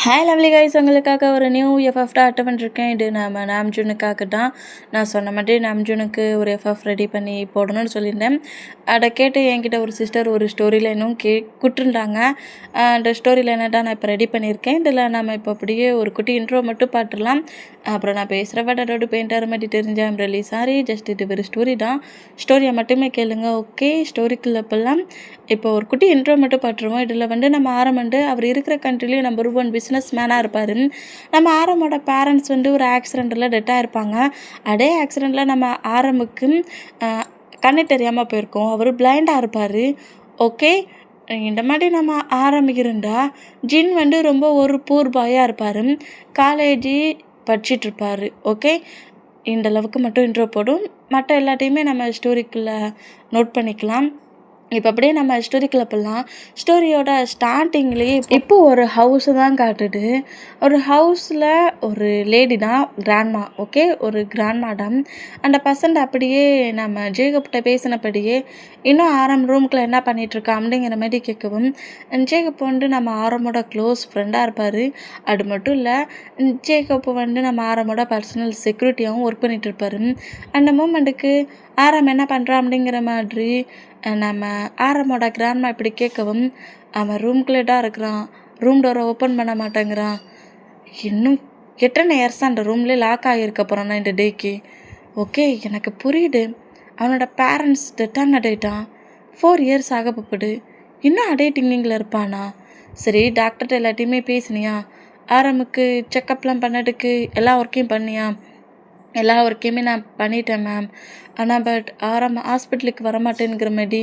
Hi lovely guys, உங்களுக்காக ஒரு new FF தான் அட்டை பண்ணிருக்கேன். இது நம்ம நாம்ஜூனுக்காக தான். நான் சொன்ன மாதிரி நாம்ஜூனுக்கு ஒரு எஃப்எஃப் ரெடி பண்ணி போடணும்னு சொல்லியிருந்தேன். அதை கேட்டு என்கிட்ட ஒரு சிஸ்டர் ஒரு ஸ்டோரியில் இன்னும் கொடுத்துருந்தாங்க. அந்த ஸ்டோரியில் என்னடா நான் இப்போ ரெடி பண்ணியிருக்கேன். இதில் நம்ம இப்போ அப்படியே ஒரு குட்டி இன்ட்ரோ மட்டும் பார்த்துடலாம். அப்புறம் நான் பேசுகிற வேர்டு பெயிண்டர் மாதிரி தெரிஞ்சேன் ரிலி சாரி. ஜஸ்ட் இது ஒரு ஸ்டோரி தான். ஸ்டோரியை மட்டுமே கேளுங்க. ஓகே, ஸ்டோரிக்குள்ளே போகலாம். இப்போ ஒரு குட்டி இன்ட்ரோ மட்டும் பார்த்துருவோம். இதில் நம்ம ஆரம் அவர் இருக்கிற கண்ட்ரிலேயே நம்பர் 1 பிஸ்னஸ் மேனாக இருப்பார். நம்ம ஆரமோட பேரண்ட்ஸ் ஒரு ஆக்சிடெண்ட்டில் டெட்டாக இருப்பாங்க. அதே ஆக்சிடெண்ட்டில் நம்ம ஆரமுக்கு கண்ணு தெரியாமல் போயிருக்கோம். அவர் பிளைண்டாக இருப்பார். ஓகே, இந்த மாதிரி நம்ம ஆரம்பிக்கிறண்டா ஜின் ரொம்ப ஒரு பூர் பாயாக இருப்பார். காலேஜி படிச்சிட்ருப்பார். ஓகே, இந்த அளவுக்கு மட்டும் இன்ட்ரோ போடும். மற்ற எல்லாத்தையுமே நம்ம ஸ்டோரிக்குள்ளே நோட் பண்ணிக்கலாம். இப்போ அப்படியே நம்ம ஸ்டோரிக்குள்ளே போகலாம். ஸ்டோரியோட ஸ்டார்டிங்லேயே இப்போ ஒரு ஹவுஸு தான் காட்டுது. ஒரு ஹவுஸில் ஒரு லேடி தான் கிராண்ட்மா. ஓகே, ஒரு கிராண்ட்மா தான். அந்த பர்சன்ட் அப்படியே நம்ம ஜேகப்கிட்ட பேசினபடியே இன்னும் ஆரம் ரூம்குள்ளே என்ன பண்ணிகிட்ருக்கா அப்படிங்கிற மாதிரி கேட்கவும், ஜேகப் நம்ம ஆரமோட க்ளோஸ் ஃப்ரெண்டாக இருப்பார். அது மட்டும் இல்லை, ஜேகப் நம்ம ஆரமோட பர்சனல் செக்யூரிட்டியாகவும் ஒர்க் பண்ணிகிட்ருப்பார். அந்த மூமெண்ட்டுக்கு ஆரம் என்ன பண்ணுறான் அப்படிங்கிற மாதிரி நம்ம ஆரமோட கிராண்ட்மா இப்படி கேட்கவும், அவன் ரூம்குள்ளே தான் இருக்கிறான். ரூம் டோரை ஓப்பன் பண்ண மாட்டேங்கிறான். இன்னும் எத்தனை இயர்ஸாக அந்த ரூம்லேயே லாக் ஆகியிருக்க போகிறான்னா இந்த டேக்கு. ஓகே, எனக்கு புரியுது. அவனோட பேரண்ட்ஸ் டெட்டான டேட்டான் 4 இயர்ஸ் ஆக போகுது. இன்னும் அடேட்டிங்கில் இருப்பானா? சரி, டாக்டர்கிட்ட எல்லாத்தையுமே பேசினியா? ஆரமுக்கு செக்கப்லாம் பண்ணதுக்கு எல்லா ஒர்க்கையும் பண்ணியா? எல்லா ஒர்க்கையுமே நான் பண்ணிட்டேன் மேம். ஆனால் ஆரம் ஹாஸ்பிட்டலுக்கு வரமாட்டேங்கிற மாதிரி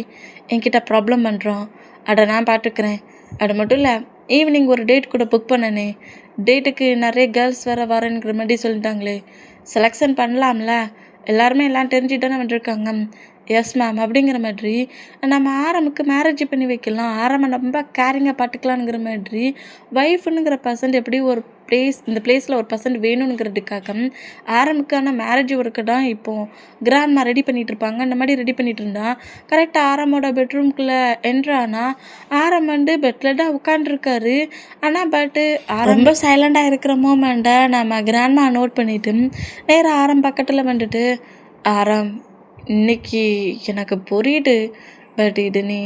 என்கிட்ட ப்ராப்ளம் பண்ணுறான். அதை நான் பார்த்துக்கிறேன். அது மட்டும் இல்லை, ஈவினிங் ஒரு டேட் கூட புக் பண்ணனே. டேட்டுக்கு நிறைய கேர்ள்ஸ் வரேங்கிற மாதிரி சொல்லிட்டாங்களே. செலெக்ஷன் பண்ணலாம்ல? எல்லாருமே எல்லாம் தெரிஞ்சுட்டு தானே வந்துருக்காங்க. எஸ் மேம் அப்படிங்கிற மாதிரி நம்ம ஆரமுக்கு மேரேஜ் பண்ணி வைக்கலாம். ஆரமை ரொம்ப கேரிங்காக பார்த்துக்கலாங்கிற மாதிரி ஒய்ஃபுங்கிற பர்சன்ட் எப்படி ஒரு இந்த பிளேஸில் ஒரு பர்சன்ட் வேணுங்கிறதுக்காக ஆரமுக்கான மேரேஜ் ஒர்க்கு தான் இப்போது கிராண்ட்மா ரெடி பண்ணிகிட்டு இருப்பாங்க. அந்த மாதிரி ரெடி பண்ணிகிட்டு இருந்தா கரெக்டாக ஆரமோட பெட்ரூம்குள்ளே என்ட்ரானா ஆரம் பெட்டில் தான் உட்காண்ட்ருக்காரு. ஆனால் ரொம்ப சைலண்டாக இருக்கிற மூமெண்ட்டை நம்ம கிராண்ட்மா நோட் பண்ணிவிட்டு நேராக ஆரம் பக்கத்தில் வந்துட்டு, ஆரம் இன்னைக்கு எனக்கு புரியுது, பட் இது நீ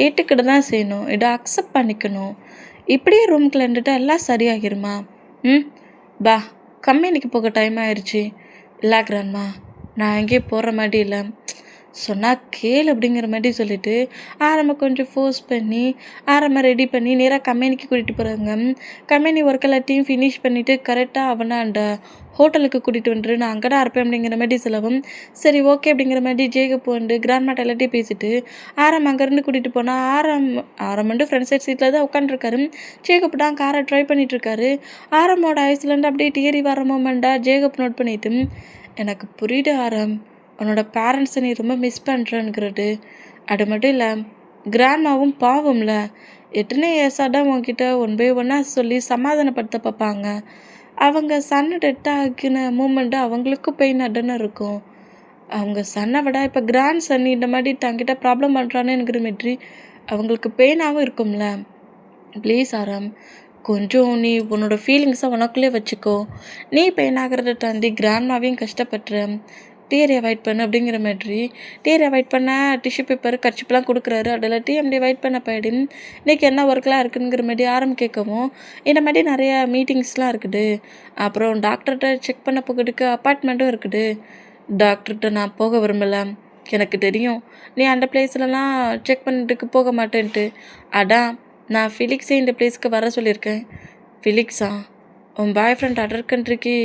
ஏற்றுக்கிட்டு தான் செய்யணும். இதை அக்செப்ட் பண்ணிக்கணும். இப்படியே ரூம்குள்ள இருந்துட்டு எல்லாம் சரியாகிருமா? பா, கம்பெனிக்கு போக டைம் ஆயிடுச்சு. இல்லை கிராண்ட்மா, நான் எங்கேயும் போகிற மாதிரி இல்லை, சொன்னால் கேள் அப்படிங்கிற மாதிரி சொல்லிவிட்டு ஆரம்ப கொஞ்சம் ஃபோர்ஸ் பண்ணி ஆரம்ப ரெடி பண்ணி நேராக கம்பெனிக்கு கூட்டிகிட்டு போகிறாங்க. கம்பெனி ஒர்க் எல்லாத்தையும் ஃபினிஷ் பண்ணிவிட்டு கரெக்டாக அவனை அந்த ஹோட்டலுக்கு கூட்டிகிட்டு வந்துட்டு நான் அங்கே தான் இருப்பேன் அப்படிங்கிற மாதிரி சொல்லவும், சரி ஓகே அப்படிங்கிற மாதிரி ஜேகப் கிராண்ட்மாட்ட எல்லாத்தையும் பேசிட்டு ஆரம் அங்கேருந்து கூட்டிகிட்டு போனால் ஆரம் ஃப்ரண்ட் சைட் சீட்டில் தான் உட்காந்துருக்காரு. ஜேகப் தான் காரை ட்ரை பண்ணிகிட்ருக்காரு. ஆரமோட ஐஸ்லேருந்து அப்படியே டியரி வர மூமெண்ட்டாக ஜேகப் நோட் பண்ணிட்டு, எனக்கு புரியுது ஆரம், உன்னோட பேரண்ட்ஸை நீ ரொம்ப மிஸ் பண்ணுறேங்கிறது. அது மட்டும் இல்லை, கிராண்ட்மாவும் பாவம்ல, எத்தனை இயர்ஸாக தான் உங்ககிட்ட 1 by 1 சொல்லி சமாதானப்படுத்த பார்ப்பாங்க. அவங்க சன்னு டெட் ஆகின மூமெண்ட்டு அவங்களுக்கும் பெயின் தானே இருக்கும். அவங்க சன்னை விட இப்போ கிராண்ட் சன் இந்த மாதிரி தங்கிட்ட ப்ராப்ளம் பண்ணுறானுங்கிற மாதிரி அவங்களுக்கு பெயினாகவும் இருக்கும்ல. ப்ளீஸ் ஆரம், கொஞ்சம் நீ உன்னோட ஃபீலிங்ஸை உனக்குள்ளே வச்சுக்கோ. நீ பெயின் ஆகிறத தாண்டி கிராண்ட்மாவையும் கஷ்டப்படுற. டீயரை அவாய்ட் பண்ணு அப்படிங்கிற மாதிரி டீயரை அவாய்ட் பண்ண டிஷ்யூ பேப்பர் கர்ச்சிப்லாம் கொடுக்குறாரு. அதில் டீஎம்டி அவாய்ட் பண்ண போயிடு இன்றைக்கி என்ன ஒர்க்லாம் இருக்குங்கிற மாதிரி ஆரம் கேட்கவும், இந்த மாதிரி நிறையா மீட்டிங்ஸ்லாம் இருக்குது. அப்புறம் டாக்டர்கிட்ட செக் பண்ண போகிறதுக்கு அப்பார்ட்மெண்ட்டும் இருக்குது. டாக்டர்கிட்ட நான் போக விரும்பலை. எனக்கு தெரியும் நீ அந்த பிளேஸ்லலாம் செக் பண்ணிட்டுக்கு போக மாட்டேன்ட்டு. அதான் நான் ஃபிலிக்ஸே இந்த பிளேஸ்க்கு வர சொல்லியிருக்கேன். ஃபிலிக்ஸா? உன் பாய் ஃப்ரெண்ட் அதர் கண்ட்ரிக்கு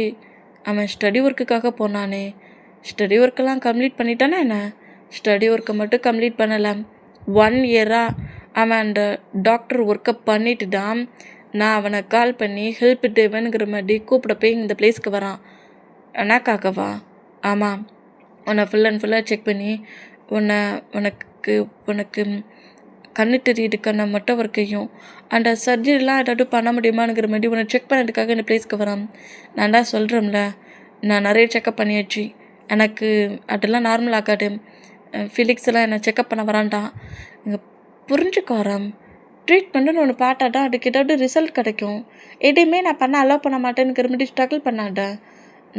அவன் ஸ்டடி ஒர்க்குக்காக போனானே, ஸ்டடி ஒர்க்கெல்லாம் கம்ப்ளீட் பண்ணிட்டானே என்ன? ஸ்டடி ஒர்க்கை மட்டும் கம்ப்ளீட் பண்ணலாம். 1 இயராக அவன் அந்த டாக்டர் ஒர்க்கை பண்ணிட்டு தான் நான் அவனை கால் பண்ணி ஹெல்ப் தேவைங்கிற மாதிரி கூப்பிட போய் இந்த பிளேஸ்க்கு வரான். எனக்காகவா? ஆமாம், உன்னை ஃபுல் அண்ட் ஃபுல்லாக செக் பண்ணி உனக்கு கண்ணு தெரியுதுக்கான மொட்டை ஒர்க்கையும் அந்த சர்ஜரிலாம் ஏதாவது பண்ண முடியுமாங்கிற மாதிரி உன்னை செக் பண்ணதுக்காக இந்த பிளேஸ்க்கு வரான். நான் தான் சொல்கிறேன்ல, நான் நிறைய செக்கப் பண்ணியாச்சு. எனக்கு அதெல்லாம் நார்மல் ஆகாது. ஃபிலிக்ஸ் எல்லாம் என்னை செக்கப் பண்ண வரான்டான். இங்கே புரிஞ்சுக்கோ ஆரம், ட்ரீட்மெண்ட்டுன்னு ஒன்று பாட்டாட்டா அதுக்கு ஏதாவது ரிசல்ட் கிடைக்கும். எதையுமே நான் பண்ண அலோவ் பண்ண மாட்டேங்கிற மாதிரி ஸ்ட்ரகிள் பண்ணாத.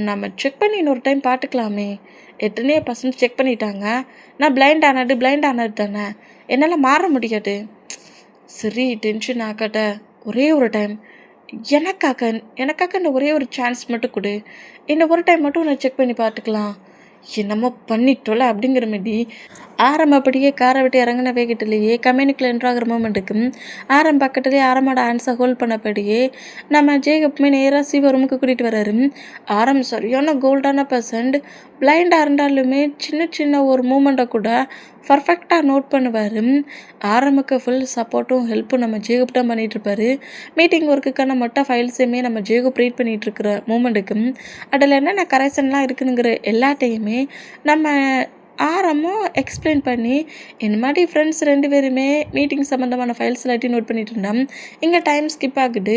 நம்ம செக் பண்ணி இன்னொரு டைம் பார்த்துக்கலாமே. எத்தனையோ பர்சன்ட் செக் பண்ணிட்டாங்க. நான் பிளைண்ட் ஆனது தானே, என்னால் மாற முடியாது. சரி டென்ஷன் ஆக்காட்ட, ஒரே ஒரு டைம் எனக்காக இந்த ஒரே ஒரு சான்ஸ் மட்டும் கொடு. இந்த ஒரு டைம் மட்டும் நான் செக் பண்ணி பார்த்துக்கலாம். என்னமோ பண்ணிட்டோல அப்படிங்கிற மாரி ஆரம்பப்படியே காரை விட்டு இறங்கின வேகத்திலேயே கம்யூனிக்கில் என்ட்ராகிற மூமெண்ட்டுக்கு பக்கத்துலேயே ஆரமோட ஹேண்ட்ஸை ஹோல்ட் பண்ணபடியே நம்ம ஜேகப்புமே நேராக சிவ ரூமுக்கு கூட்டிகிட்டு வர்றாரு. சரியான கோல்டான பர்சன்ட். பிளைண்டாக இருந்தாலுமே சின்ன சின்ன ஒரு மூமெண்ட்டை கூட பர்ஃபெக்டாக நோட் பண்ணுவார். ஆரம்புக்கு ஃபுல் சப்போர்ட்டும் ஹெல்ப்பும் நம்ம ஜேகப் தான் பண்ணிகிட்ருப்பார். மீட்டிங் ஒர்க்குக்கான மொட்டை ஃபைல்ஸையுமே நம்ம ஜேகப் ரீட் பண்ணிகிட்ருக்கிற மூமெண்ட்டுக்கு அதில் என்னென்ன கரெக்ஷன்லாம் இருக்குதுங்கிற எல்லாத்தையுமே நம்ம ஆரமும் எக்ஸ்பிளைன் பண்ணி இந்த மாதிரி ஃப்ரெண்ட்ஸ் 2 பேருமே மீட்டிங் சம்மந்தமான ஃபைல்ஸ் எல்லாத்தையும் நோட் பண்ணிட்டு இருந்தோம். இங்கே டைம் ஸ்கிப் ஆகுது.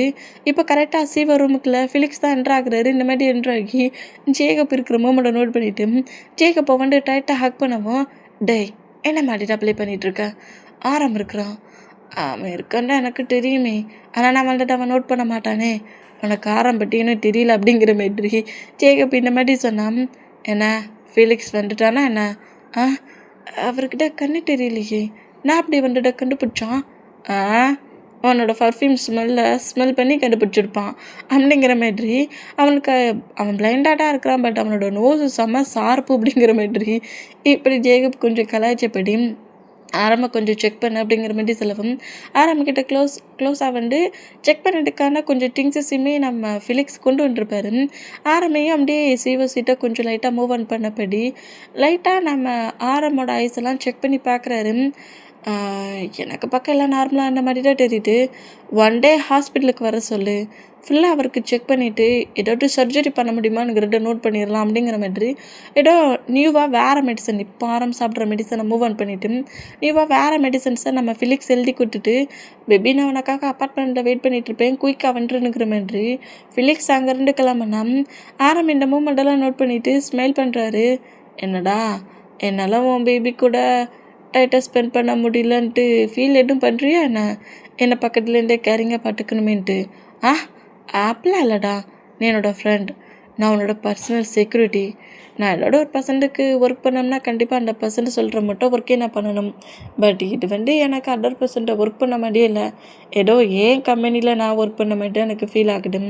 இப்போ கரெக்டாக சிவ ரூமுக்குள்ள ஃபிலிக்ஸ் தான் என்ட்ரு ஆகுறாரு. இந்த மாதிரி என்ட்ரு ஆகி ஜேகப் இருக்கிற மூமெண்ட்டை நோட் பண்ணிவிட்டு ஜேகப்பை வந்து டைட்டாக ஹக் பண்ணவும், டேய் என்ன மாதிரி அப்ளை பண்ணிகிட்ருக்க, ஆரம் இருக்கிறான். அவன் இருக்கான்டா எனக்கு தெரியுமே, ஆனால் நான் வந்துட்டு அவன் நோட் பண்ண மாட்டானே, உனக்கு ஆரம் பட்டின்னு தெரியல அப்படிங்கிற மாதிரி ஜேகப் இந்த மாதிரி சொன்னான். என்ன ஃபீலிக்ஸ் வந்துட்டானா என்ன? அவர்கிட்ட கண்ணு தெரியலையே, நான் அப்படி வந்துட்ட கண்டுபிடிச்சான். அவனோட பர்ஃப்யூம் ஸ்மெல் பண்ணி கண்டுபிடிச்சிருப்பான் அப்படிங்கிற மாதிரி அவன் பிளைண்டாக இருக்கிறான். பட் அவனோட நோஸு செம்ம ஷார்ப்பு அப்படிங்கிற மாதிரி இப்படி ஜேகப் கொஞ்சம் கலாய்ச்சப்படி கொஞ்சம் செக் பண்ண அப்படிங்கிற மாதிரி சொல்லவும் கிட்ட க்ளோஸாக வந்து செக் பண்ணிட்டுக்கான கொஞ்சம் திங்ஸஸுமே நம்ம ஃபிலிக்ஸ் கொண்டு வந்துருப்பாரு. ஆரமையும் அப்படியே சீட்டை கொஞ்சம் லைட்டாக மூவ் ஆன் பண்ணபடி லைட்டாக நம்ம ஆரமோட ஐஸ் எல்லாம் செக் பண்ணி பார்க்குறாரு. எனக்கு பக்கம் எல்லாம் நார்மலாக அந்த மாதிரி தான் தெரியுது. ஒன் டே ஹாஸ்பிட்டலுக்கு வர சொல்லு, ஃபுல்லாக அவருக்கு செக் பண்ணிவிட்டு ஏதாவது சர்ஜரி பண்ண முடியுமாங்கிறத நோட் பண்ணிடலாம் அப்படிங்கிற மாதிரி ஏதோ நியூவாக வேறு மெடிசன், இப்போ சாப்பிட்ற மெடிசனை மூவ் ஆன் பண்ணிவிட்டு நியூவாக வேறு மெடிசன்ஸை நம்ம ஃபிலிக்ஸ் எழுதி கொடுத்துட்டு, பேபி நான் உனக்காக அப்பார்ட்மெண்ட்டில் வெயிட் பண்ணிகிட்ருப்பேன், குயிக்காக வந்துருங்கிற மாதிரி ஃபிலிக்ஸ் அங்கேருந்து கிளம்புனா இந்த மூமெண்டெல்லாம் நோட் பண்ணிவிட்டு ஸ்மைல் பண்ணுறாரு. என்னடா என்னால் உன் பேபி கூட டைட்டாக ஸ்பெண்ட் பண்ண முடியலன்ட்டு ஃபீல் எதுவும் பண்ணுறியா என்னை பக்கத்துலேருந்தே கேரிங்காக பார்த்துக்கணுமேன்ட்டு? ஆப்பிளா இல்லைடா, நீ என்னோட ஃப்ரெண்ட், நான் உன்னோட பர்சனல் செக்யூரிட்டி. நான் என்னோட ஒரு பர்சன்ட்டுக்கு ஒர்க் பண்ணோம்னா கண்டிப்பாக அந்த பர்சன்ட் சொல்கிற மட்டும் ஒர்க்கே நான் பண்ணணும். பட் இது வந்து எனக்கு 100% ஒர்க் பண்ண மாதிரியே இல்லை, ஏதோ ஏன் கம்பெனியில் நான் ஒர்க் பண்ண மாட்டேன் எனக்கு ஃபீல் ஆகுது.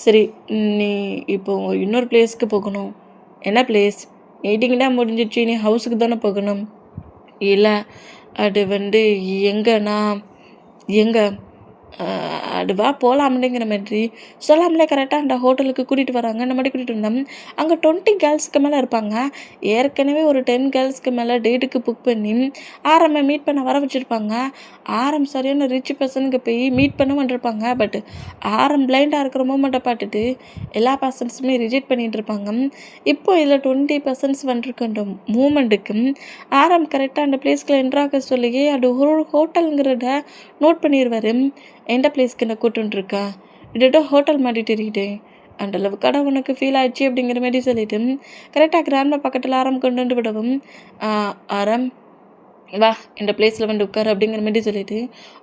சரி, நீ இப்போது இன்னொரு பிளேஸ்க்கு போகணும். என்ன பிளேஸ்? மீட்டிங் தான் முடிஞ்சிடுச்சு, நீ ஹவுஸுக்கு தானே போகணும். இல்லை, அது வந்து எங்கே அதுவா போகலாம் அப்படிங்கிற மாதிரி சொல்லாமலே கரெக்டாக அந்த ஹோட்டலுக்கு கூட்டிகிட்டு வராங்க. இந்த மாதிரி கூட்டிகிட்டு வந்தோம். அங்கே 20 கேர்ள்ஸ்க்கு மேலே இருப்பாங்க. ஏற்கனவே ஒரு 10 கேர்ள்ஸ்க்கு மேலே டேட்டுக்கு புக் பண்ணி மீட் பண்ண வர வச்சுருப்பாங்க. சரியான ரிச் பர்சனுக்கு போய் மீட் பண்ண வந்துருப்பாங்க. பட் பிளைண்டாக இருக்கிற மூமெண்ட்டை பார்த்துட்டு எல்லா பர்சன்ஸுமே ரிஜெக்ட் பண்ணிகிட்டு இருப்பாங்க. இப்போ இதில் 20% வந்துருக்கு அந்த மூமெண்ட்டுக்கு கரெக்டாக அந்த பிளேஸ்க்குள்ள என்ட்ராக சொல்லியே அது ஒரு ஹோட்டலுங்கிறத நோட் பண்ணிடுவார். எந்த பிளேஸ்க்கு என்ன கூட்டுருக்கா, இதோட ஹோட்டல் மாதிரி தெரியுது, அந்த அளவுக்கான உனக்கு ஃபீல் ஆயிடுச்சு அப்படிங்கிற மாதிரி சொல்லிட்டு கரெக்டாக கிராண்ட்மா பக்கத்தில் கொண்டு வந்து விடவும், வா இந்த பிளேஸில் வந்து உட்காரு அப்படிங்கிற மாதிரி சொல்லிட்டு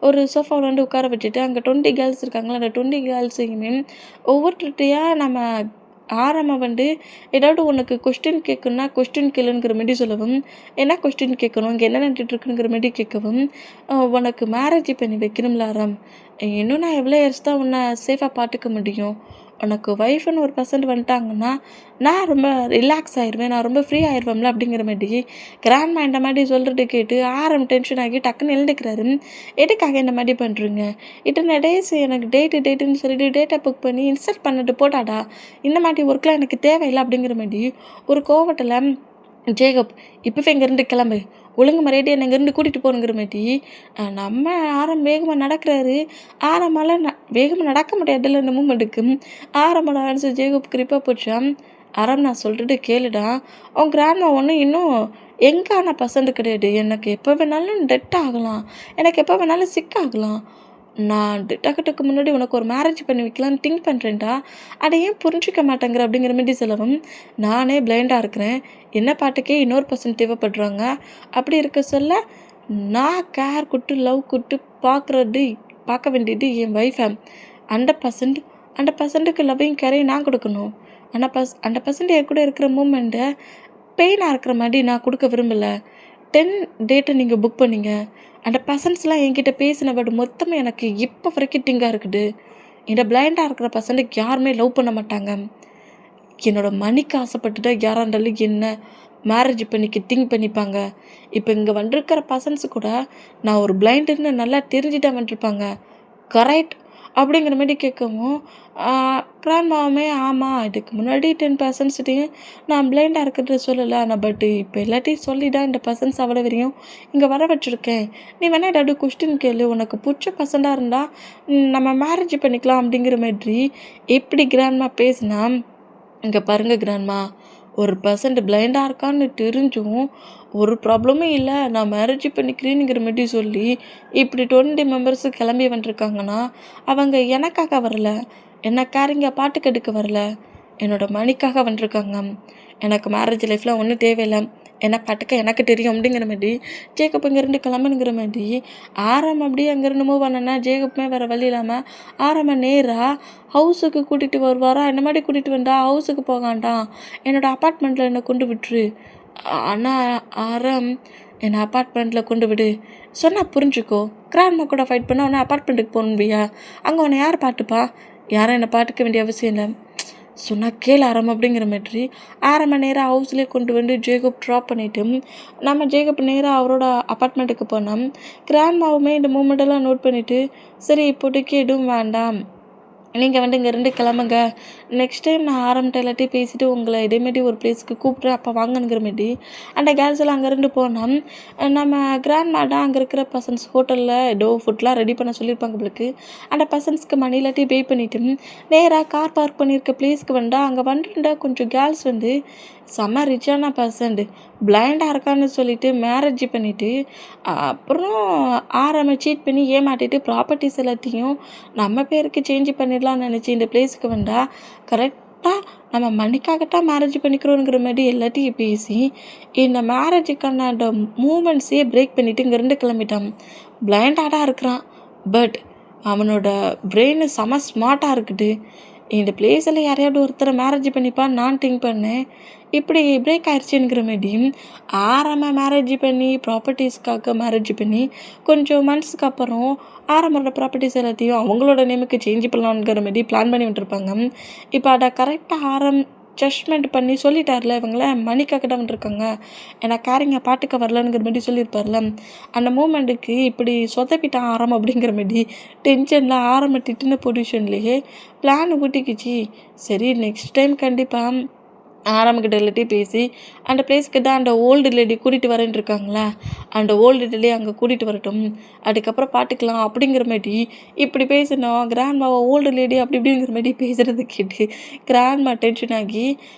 ஒரு சோஃபாவில் வந்து உட்கார வச்சுட்டு அங்கே 20 கேர்ள்ஸ் இருக்காங்களா, அந்த 20 கேர்ள்ஸையுமே ஒவ்வொருத்தையாக நம்ம வந்து ஏதாவது உனக்கு கொஸ்டின் கேட்கணுன்னா கொஸ்டின் கேளுங்கிற மாதிரி சொல்லவும், என்ன கொஸ்டின் கேட்கணும், இங்கே என்ன நடந்துட்டுருக்குங்கிற மாதிரி கேட்கவும், உனக்கு மேரேஜ் பண்ணி வைக்கணும்ல இன்னும் நான் எவ்வளோ இயர்ஸ் தான் உன்னை சேஃபாக பார்த்துக்க முடியும், உனக்கு ஒய்ஃப்னு ஒரு பர்சன்ட் வந்துட்டாங்கன்னா நான் ரொம்ப ரிலாக்ஸ் ஆயிடுவேன், நான் ரொம்ப ஃப்ரீ ஆயிடுவேன்ல அப்படிங்கிற மாதிரி கிராண்ட்மா இந்த மாதிரி சொல்கிறது கேட்டு டென்ஷன் ஆகி டக்குன்னு எழுந்துக்கிறாரு. எதுக்காக இந்த மாதிரி பண்ணுறீங்க, இத்தனை டேஸ் எனக்கு டேட்டுன்னு சொல்லிட்டு டேட்டை புக் பண்ணி இன்ஸ்டால் பண்ணிட்டு போட்டாடா, இந்த மாதிரி ஒர்க்லாம் எனக்கு தேவையில்லை அப்படிங்கிற மாதிரி ஒரு கோவத்தில் ஜேகப் இப்போவே இங்கேருந்து கிளம்பு, ஒழுங்கு மரியாதையை என்னை இங்கேருந்து கூட்டிகிட்டு போகணுங்கிற மாதிரி நம்ம வேகமாக நடக்கிறாரு. ஆரம்மால் வேகமாக நடக்க முடியாதுல்ல இந்த மூமெண்ட்டுக்கு ஆரம்போட ஆன்சர் ஜேகப் குறிப்பாக போச்சான். நான் சொல்கிறது கேளுடா, உன் கிராமம் ஒன்று இன்னும் எங்கான பர்சன்ட் கிடையாது, எனக்கு எப்போ வேணாலும் டெட் ஆகலாம், எனக்கு எப்போ வேணாலும் சிக் ஆகலாம், நான் டெட்டாகட்டுக்கு முன்னாடி உனக்கு ஒரு மேரேஜ் பண்ணி வைக்கலான்னு திங்க் பண்ணுறேன்டா, அதை ஏன் புரிஞ்சிக்க மாட்டேங்கிற அப்படிங்கிற மாதிரி சொல்லவும், நானே பிளைண்டாக இருக்கிறேன், என்ன பாட்டுக்கே இன்னொரு பர்சன் தேவைப்படுறாங்க, அப்படி இருக்க சொல்ல நான் கேர் கொடுத்து லவ் கொடுத்து பார்க்க வேண்டியது என் ஒய்ஃபை. 100% 100%க்கு லவ்வையும் கேரையும் நான் கொடுக்கணும். ஆனால் 100% என் கூட இருக்கிற மூமெண்ட்டை பெயினாக இருக்கிற மாதிரி நான் கொடுக்க விரும்பலை. 10 டேட்டை நீங்கள் புக் பண்ணீங்க. அந்த பர்சன்ஸ்லாம் என்கிட்ட பேசின பட் மொத்தமாக எனக்கு இப்போ வரைக்கும் டிங்காக இருக்குது. இந்த பிளைண்டாக இருக்கிற பர்சனுக்கு யாருமே லவ் பண்ண மாட்டாங்க. என்னோடய மணிக்கு ஆசைப்பட்டுட்டா யாராக இருந்தாலும் என்ன மேரேஜ் பண்ணிக்க திங்க் பண்ணிப்பாங்க. இப்போ இங்கே வந்திருக்கிற பர்சன்ஸு கூட நான் ஒரு பிளைண்டுன்னு நல்லா தெரிஞ்சுட்டா வந்துருப்பாங்க. கரெக்ட் அப்படிங்கிற மாதிரி கேட்கவும் கிராண்ட்மாவுமே ஆமாம் இதுக்கு முன்னாடி 10% நான் பிளைண்டாக இருக்கிறது சொல்லலை. ஆனால் பட் இப்போ எல்லாத்தையும் சொல்லிதான் இந்த பர்சன்ஸ் அவ்வளோ வரையும் இங்கே வர வச்சுருக்கேன். நீ வேணா ஏதாவது கொஸ்டின் கேளு, உனக்கு பிடிச்ச பர்சனாக இருந்தால் நம்ம மேரேஜ் பண்ணிக்கலாம் அப்படிங்கிற மாதிரி எப்படி கிராண்ட்மா பேசினா, இங்கே பாருங்கள் கிராண்ட்மா, ஒரு பர்சன்ட் பிளைண்டாக இருக்கான்னு தெரிஞ்சும் ஒரு ப்ராப்ளமும் இல்லை நான் மேரேஜ் பண்ணிக்கிறேனுங்கிற மாதிரி சொல்லி இப்படி 20 மெம்பர்ஸு கிளம்பி வந்துருக்காங்கன்னா அவங்க எனக்காக வரல, என்ன கேரிங்க பாட்டுக்கு எடுக்க வரல, என்னோடய மணிக்காக வந்துருக்காங்க. எனக்கு மேரேஜ் லைஃப்பில் ஒன்றும் தேவையில்லை, என்ன பாட்டுக்க எனக்கு தெரியும் அப்படிங்கிற மாதிரி ஜேக்கப் இங்கேருந்து கிளம்புங்கிற மாதிரி அப்படியே அங்கேருந்து மூவ் பண்ணனா ஜேக்கப்புமே வேறு வழி இல்லாமல் நேராக ஹவுஸுக்கு கூட்டிகிட்டு வருவாரா. என்ன மாதிரி கூட்டிகிட்டு வந்தா ஹவுஸுக்கு போகாண்டாம், என்னோடய அப்பார்ட்மெண்ட்டில் என்னை கொண்டு விட்டுரு. ஆனால் என்னை அப்பார்ட்மெண்ட்டில் கொண்டு விடு சொன்னால் புரிஞ்சுக்கோ. கிராண்ட்மா கூட ஃபைட் பண்ண உடனே அப்பார்ட்மெண்ட்டுக்கு போகணும்பியா, அங்கே உன்னை யார் பாட்டுப்பா, யாரும் என்னை பாட்டுக்க வேண்டிய அவசியம் இல்லை. சொன்னால் கேள் அப்படிங்கிற மாதிரி நேராக ஹவுஸ்லேயே கொண்டு வந்து ஜேக்கப் ட்ராப் பண்ணிவிட்டு நம்ம ஜேக்கப் நேராக அவரோட அப்பார்ட்மெண்ட்டுக்கு போனோம். கிராண்ட்மாவுமே இந்த மூமெண்ட்டெல்லாம் நோட் பண்ணிவிட்டு சரி இப்போதைக்கு எதுவும் வேண்டாம், நீங்கள் இங்கேருந்து கிளம்புங்க, நெக்ஸ்ட் டைம் நான் ஆரம்பிட்ட எல்லாத்தையும் பேசிவிட்டு உங்களை இதேமாரி ஒரு பிளேஸ்க்கு கூப்பிட்றேன், அப்போ வாங்கணுங்கிற மாரி அந்த கேர்ள்ஸ் எல்லாம் அங்கேருந்து போனோம். நம்ம கிராண்ட்மாதான் அங்கே இருக்கிற பர்சன்ஸ் ஹோட்டலில் ஏதோ ஃபுட்லாம் ரெடி பண்ண சொல்லியிருப்பாங்க உங்களுக்கு. அந்த பர்சன்ஸ்க்கு மணி எல்லாத்தையும் பே பண்ணிவிட்டு நேராக கார் பார்க் பண்ணியிருக்க பிளேஸ்க்கு வந்தால் அங்கே வந்துருந்தா கொஞ்சம் கேர்ள்ஸ் செம்ம ரிச்சான பர்சன்ட் பிளைண்டாக இருக்கான்னு சொல்லிட்டு மேரேஜ் பண்ணிவிட்டு அப்புறம் சீட் பண்ணி ஏமாட்டிட்டு ப்ராப்பர்ட்டிஸ் எல்லாத்தையும் நம்ம பேருக்கு சேஞ்ச் பண்ணிடலாம்னு நினச்சி இந்த பிளேஸுக்கு வந்தால் கரெக்டாக நம்ம மணிக்காகத்தான் மேரேஜ் பண்ணிக்கிறோங்கிற மாதிரி எல்லாத்தையும் பேசி இந்த மேரேஜுக்கான அந்த மூமெண்ட்ஸையே பிரேக் பண்ணிவிட்டு இங்கேருந்து கிளம்பிட்டான். பிளைண்டாக இருக்கிறான் பட் அவனோட பிரெயின் செம ஸ்மார்ட்டாக இருக்குது. இந்த பிளேஸில் யாரையாவது ஒருத்தரை மேரேஜ் பண்ணிப்பான்னு நான் திங்க் பண்ணேன். இப்படி பிரேக் ஆயிடுச்சுங்கிற மாதிரியும் மேரேஜ் பண்ணி ப்ராப்பர்ட்டிஸ்க்காக மேரேஜ் பண்ணி கொஞ்சம் மந்த்ஸ்க்கு அப்புறம் ஆரம்போட ப்ராப்பர்ட்டிஸ் எல்லாத்தையும் அவங்களோட நேமுக்கு சேஞ்ச் பண்ணலாங்கிற மாதிரி பிளான் பண்ணி விட்டுருப்பாங்க. இப்போ அதை கரெக்டாக ஜட்ஜ்மெண்ட் பண்ணி சொல்லிட்டார்ல, இவங்கள மணிக்காக தான் வந்துருக்காங்க, ஏன்னா கேரிங்க பாட்டுக்க வரலங்கிற மாதிரி சொல்லியிருப்பார்ல. அந்த மூமெண்ட்டுக்கு இப்படி சொதப்பிட்டான் அப்படிங்கிற மாதிரி டென்ஷனில் திட்டின பொசிஷன்லேயே பிளான் ஊட்டிக்கிச்சு. சரி நெக்ஸ்ட் டைம் கண்டிப்பாக கிட்ட எல்லாத்தையும் பேசி அந்த பிளேஸ்க்கு தான் அந்த ஓல்டு லேடி கூட்டிகிட்டு வரேன்னு இருக்காங்களா, அந்த ஓல்டு லேடி அங்கே கூட்டிகிட்டு வரட்டும், அதுக்கப்புறம் பாட்டுக்கலாம் அப்படிங்கிற மாதிரி இப்படி பேசினோம். கிராண்ட்மாவை ஓல்டு லேடி அப்படி இப்படிங்கிற மாதிரி பேசுகிறது கேட்டு கிராண்ட்மா டென்ஷன் ஆகி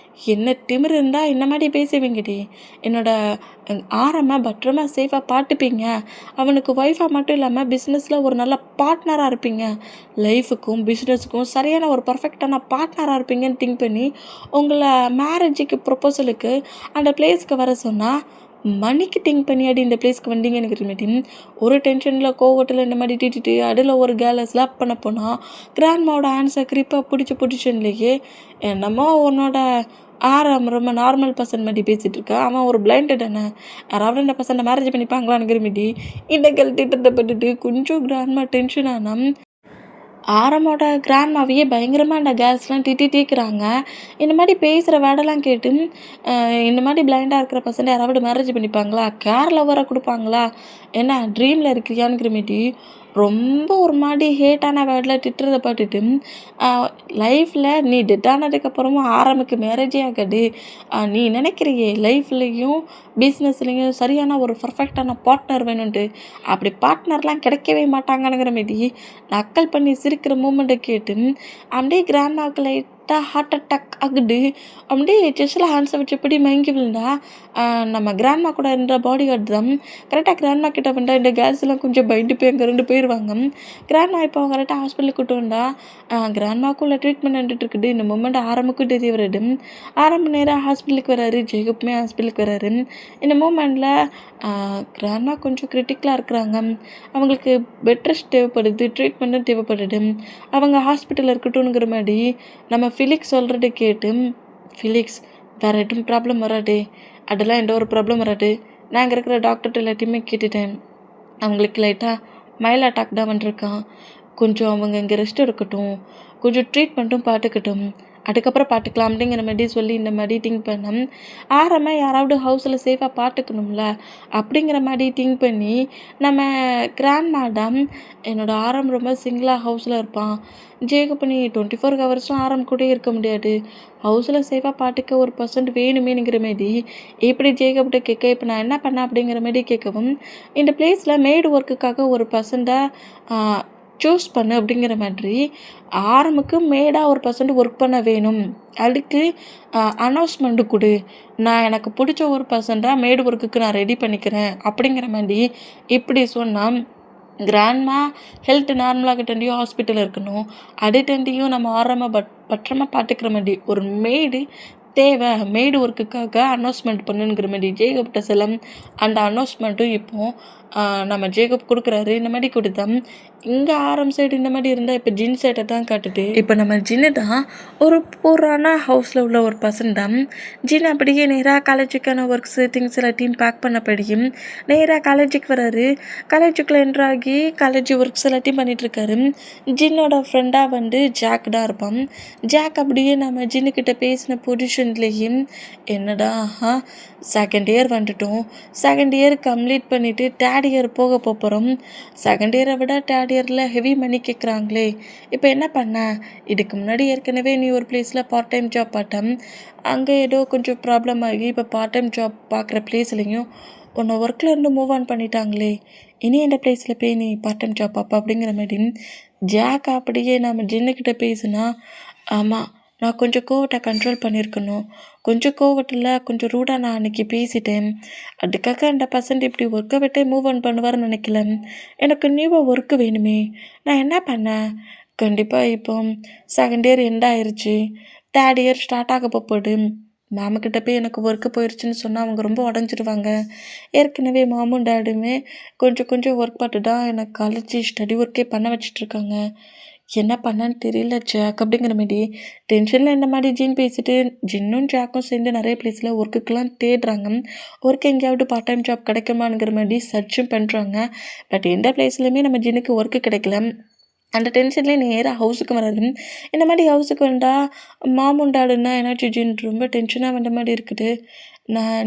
என்ன திமிர் இருந்தால் இந்த மாதிரி பேசுவீங்கடி, என்னோட பத்திரமா சேஃபாக பார்த்துப்பீங்க, அவனுக்கு ஒய்ஃபாக மட்டும் இல்லாமல் பிஸ்னஸில் ஒரு நல்ல பார்ட்னராக இருப்பீங்க, லைஃபுக்கும் பிஸ்னஸுக்கும் சரியான ஒரு பர்ஃபெக்டான பார்ட்னராக இருப்பீங்கன்னு திங்க் பண்ணி உங்களை மேரேஜுக்கு ப்ரொப்போசலுக்கு அந்த பிளேஸ்க்கு வர சொன்னால் மணிக்கு திங்க் பண்ணியாடி இந்த பிளேஸ்க்கு வந்தீங்க. எனக்கு மீட்டிங் ஒரு டென்ஷனில் கோவத்தில் இந்த மாதிரி திட்டிட்டு அதில் ஒரு கேர்ளை ஸ்லாப் பண்ண போனால் கிராண்ட்மாவோட ஆன்சர் கிரிப்பாக பிடிச்ச பொசிஷன்லேயே என்னமோ உன்னோட ரொம்ப நார்மல் பர்சன் மாதிரி பேசிகிட்டு இருக்கா, அவன் ஒரு பிளைண்டு தானே, யாராவது இந்த பர்சனை மேரேஜ் பண்ணிப்பாங்களான்னு மீட்டி இந்த கேள் திட்டத்தை பட்டுட்டு கொஞ்சம் கிராண்ட்மா டென்ஷன் ஆனால் ஆரமோட கிராண்ட்மாவையே பயங்கரமாக அந்த கேர்ள்ஸ்லாம் திட்டிக்கிறாங்க. இந்த மாதிரி பேசுகிற வேர்டெல்லாம் கேட்டு இந்த மாதிரி பிளைண்டாக இருக்கிற பர்சன் யாராவது மேரேஜ் பண்ணிப்பாங்களா, கேர் லவ்வரை கொடுப்பாங்களா, என்ன ட்ரீமில் இருக்கிறியானுங்கிற மாரி ரொம்ப ஒரு மாதிரி ஹேட்டான வேர்டில் திட்டுறதை பார்த்துட்டு லைஃப்பில் நீ டெட் ஆனதுக்கப்புறமும் ஆரம்புக்கு மேரேஜே ஆகாது, நீ நினைக்கிறியே லைஃப்லேயும் பிஸ்னஸ்லேயும் சரியான ஒரு பர்ஃபெக்டான பார்ட்னர் வேணும்ன்ட்டு, அப்படி பார்ட்னர்லாம் கிடைக்கவே மாட்டாங்கங்கிற மாரி நக்கல் பண்ணி சிரிக்கிற மூமெண்ட்டை கேட்டு அப்படியே கிராண்ட்மாவுக்கு லைட்டாக ஹார்ட் அட்டாக் ஆகுது. அப்படியே செஸ்ஸில் ஹேண்ட்ஸை வச்சபடி மயங்கி விழுந்தா. நம்ம கிராண்ட்மா கூட இருந்த பாடி கார்டு தான் கரெக்டாக கிராண்ட்மா கிட்ட வந்தா இந்த கேர்ள்ஸ்லாம் கொஞ்சம் பயந்து போய் அங்கே 2 போயிடுவாங்க. கிராண்ட்மா இப்போ கரெக்டாக ஹாஸ்பிட்டலுக்கு கூட்டு வந்தா. கிராண்ட்மாக்குள்ள ட்ரீட்மெண்ட் நடந்துட்டு இருக்குது. இந்த மூமெண்ட் ஆரம்புக்கும் தெரிய வருது. ஆரம்ப நேரம் ஹாஸ்பிட்டலுக்கு வராரு, ஜேகப்புமே ஹாஸ்பிட்டலுக்கு வராரு. இந்த மூமெண்ட்டில் கிராண்ட்மா கொஞ்சம் கிரிட்டிக்கலாக இருக்கிறாங்க. அவங்களுக்கு பெட் ரெஸ்ட் தேவைப்படுது, ட்ரீட்மெண்ட்டும் தேவைப்படுது. அவங்க ஹாஸ்பிட்டலில் இருக்கட்டும்ங்கிற மாதிரி நம்ம ஃபிலிக்ஸ் சொல்கிறத கேட்டு, ஃபிலிக்ஸ் வேறு எதுவும் ப்ராப்ளம் வராது, அதெல்லாம் எந்த ஒரு ப்ராப்ளம் வராது, நாங்கள் இருக்கிற டாக்டர்கிட்ட எல்லாத்தையுமே கேட்டுட்டேன், அவங்களுக்கு லைட்டாக மைல் அட்டாக் தான் வந்திருக்கான், கொஞ்சம் அவங்க இங்கே ரெஸ்ட் எடுக்கட்டும், கொஞ்சம் ட்ரீட்மெண்ட்டும் பார்த்துக்கட்டும், அதுக்கப்புறம் பார்த்துக்கலாம் அப்படிங்கிற மாதிரி சொல்லி இந்த மாதிரி திங்க் பண்ணேன். ஆரமாக யாராவது ஹவுஸில் சேஃபாக பார்த்துக்கணும்ல அப்படிங்கிற மாதிரி திங்க் பண்ணி நம்ம கிராண்ட் மேடம் என்னோடய ஆரம் ரொம்ப சிங்கிளாக ஹவுஸில் இருப்பான், ஜேகப் நீ 24 ஹவர்ஸும் ஆரம் கூட இருக்க முடியாது, ஹவுஸில் சேஃபாக பார்த்துக்க ஒரு பர்சன்ட் வேணுமேனுங்கிற மாரி எப்படி ஜேகப்கிட்ட கேட்க, இப்போ நான் என்ன பண்ணேன் அப்படிங்கிற மாதிரி கேட்கவும், இந்த பிளேஸில் மேடு ஒர்க்குக்காக ஒரு பர்சண்ட்டை சூஸ் பண்ணு அப்படிங்கிற மாதிரி ஆரம்புக்கு மேடாக ஒரு பர்சன்ட் ஒர்க் பண்ண வேணும், அதுக்கு அனௌன்ஸ்மெண்ட்டு கொடு, நான் எனக்கு பிடிச்ச ஒரு பர்சன்ட்டாக மேடு ஒர்க்குக்கு நான் ரெடி பண்ணிக்கிறேன் அப்படிங்கிற மாதிரி இப்படி சொன்னால் கிராண்ட்மா ஹெல்த் நார்மலாகிட்டேண்டியும் ஹாஸ்பிட்டல் இருக்கணும், அதுட்டேண்டியும் நம்ம பத்திரமா பார்த்துக்கிற மாதிரி ஒரு மேடு தேவை, மேடு ஒர்க்குக்காக அனௌன்ஸ்மெண்ட் பண்ணுங்கிற மாதிரி ஜேகப்கிட்ட செல்லம். அந்த அனௌன்ஸ்மெண்ட்டும் இப்போது நம்ம ஜேகப் கொடுக்குறாரு. இந்த மாதிரி கொடுத்தா இங்கே ஆரம் சைடு இந்த மாதிரி இருந்தால் இப்போ ஜின் சைடை தான் காட்டுது. இப்போ நம்ம ஜின்னு தான் ஒரு புறான ஹவுஸில் உள்ள ஒரு பர்சன் தான். ஜின் அப்படியே நேராக காலேஜுக்கான ஒர்க்ஸு திங்ஸ் எல்லாத்தையும் பேக் பண்ணப்படியும் நேராக காலேஜுக்கு வராரு. காலேஜுக்குள்ளே என்ட்ராகி காலேஜ் ஒர்க்ஸ் எல்லாத்தையும் பண்ணிகிட்ருக்காரு. ஜின்னோட ஃப்ரெண்டாக ஜாக் தான் இருப்பான். ஜாக் அப்படியே நம்ம ஜின்னுக்கிட்ட பேசின பொசிஷன்லேயும் என்னடா செகண்ட் இயர் வந்துட்டோம், செகண்ட் இயர் கம்ப்ளீட் பண்ணிவிட்டு தேர்ட் இயர் போக போகிறோம், செகண்ட் இயரை விட தேர்ட் இயரில் ஹெவி மணி கேட்குறாங்களே, இப்போ என்ன பண்ண, இதுக்கு முன்னாடி ஏற்கனவே நீ ஒரு பிளேஸில் பார்ட் டைம் ஜாப் பார்த்தேன், அங்கே ஏதோ கொஞ்சம் ப்ராப்ளம் ஆகி இப்போ பார்ட் டைம் ஜாப் பார்க்குற பிளேஸ்லேயும் உன்னை ஒர்க்கில் இருந்து மூவ் ஆன் பண்ணிட்டாங்களே, இனி எந்த பிளேஸில் போய் நீ பார்ட் டைம் ஜாப் பார்ப்பா அப்படிங்கிற மாதிரி ஜாக் அப்படியே நம்ம ஜின்னுக்கிட்ட பேசுனா, ஆமாம் நான் கொஞ்சம் கோவத்தை கண்ட்ரோல் பண்ணியிருக்கணும், கொஞ்சம் கோவத்தில் கொஞ்சம் ரூடாக நான் அன்றைக்கி பேசிட்டேன், அதுக்காக அந்த பர்சன்ட் இப்படி ஒர்க்கை விட்டே மூவ் ஆன் பண்ணுவார்னு நினைக்கல, எனக்கு நியூவாக ஒர்க்கு வேணுமே, நான் என்ன பண்ணேன், கண்டிப்பாக இப்போ செகண்ட் இயர் எண்ட் ஆயிடுச்சு, தேர்ட் இயர் ஸ்டார்ட் ஆக போகுது, மாமக்கிட்ட போய் எனக்கு ஒர்க்கு போயிடுச்சுன்னு சொன்னால் அவங்க ரொம்ப உடஞ்சிடுவாங்க, ஏற்கனவே மாமும் டேடுமே கொஞ்சம் கொஞ்சம் ஒர்க் பார்த்து தான் எனக்கு காலேஜ் ஸ்டடி ஒர்க்கே பண்ண வச்சிட்ருக்காங்க, என்ன பண்ணான்னு தெரியல ஜாக் அப்படிங்கிற மாதிரி டென்ஷனில் இந்த மாதிரி ஜின் பேசிட்டு ஜின்னும் ஜாக்கும் சேர்ந்து நிறைய பிளேஸில் ஒர்க்குக்கெலாம் தேடுறாங்க, ஒர்க் எங்கேயாவது பார்ட் டைம் ஜாப் கிடைக்குமாங்கிற மாதிரி சர்ச்சும் பண்ணுறாங்க. பட் எந்த பிளேஸ்லையுமே நம்ம ஜின்னுக்கு ஒர்க்கு கிடைக்கல. அந்த டென்ஷன்லேயே நேராக ஹவுஸுக்கு வராது. இந்த மாதிரி ஹவுஸுக்கு வந்தால் மாமும் டாடுன்னா என்னாச்சு ஜின் ரொம்ப டென்ஷனாக வந்த மாதிரி இருக்குது,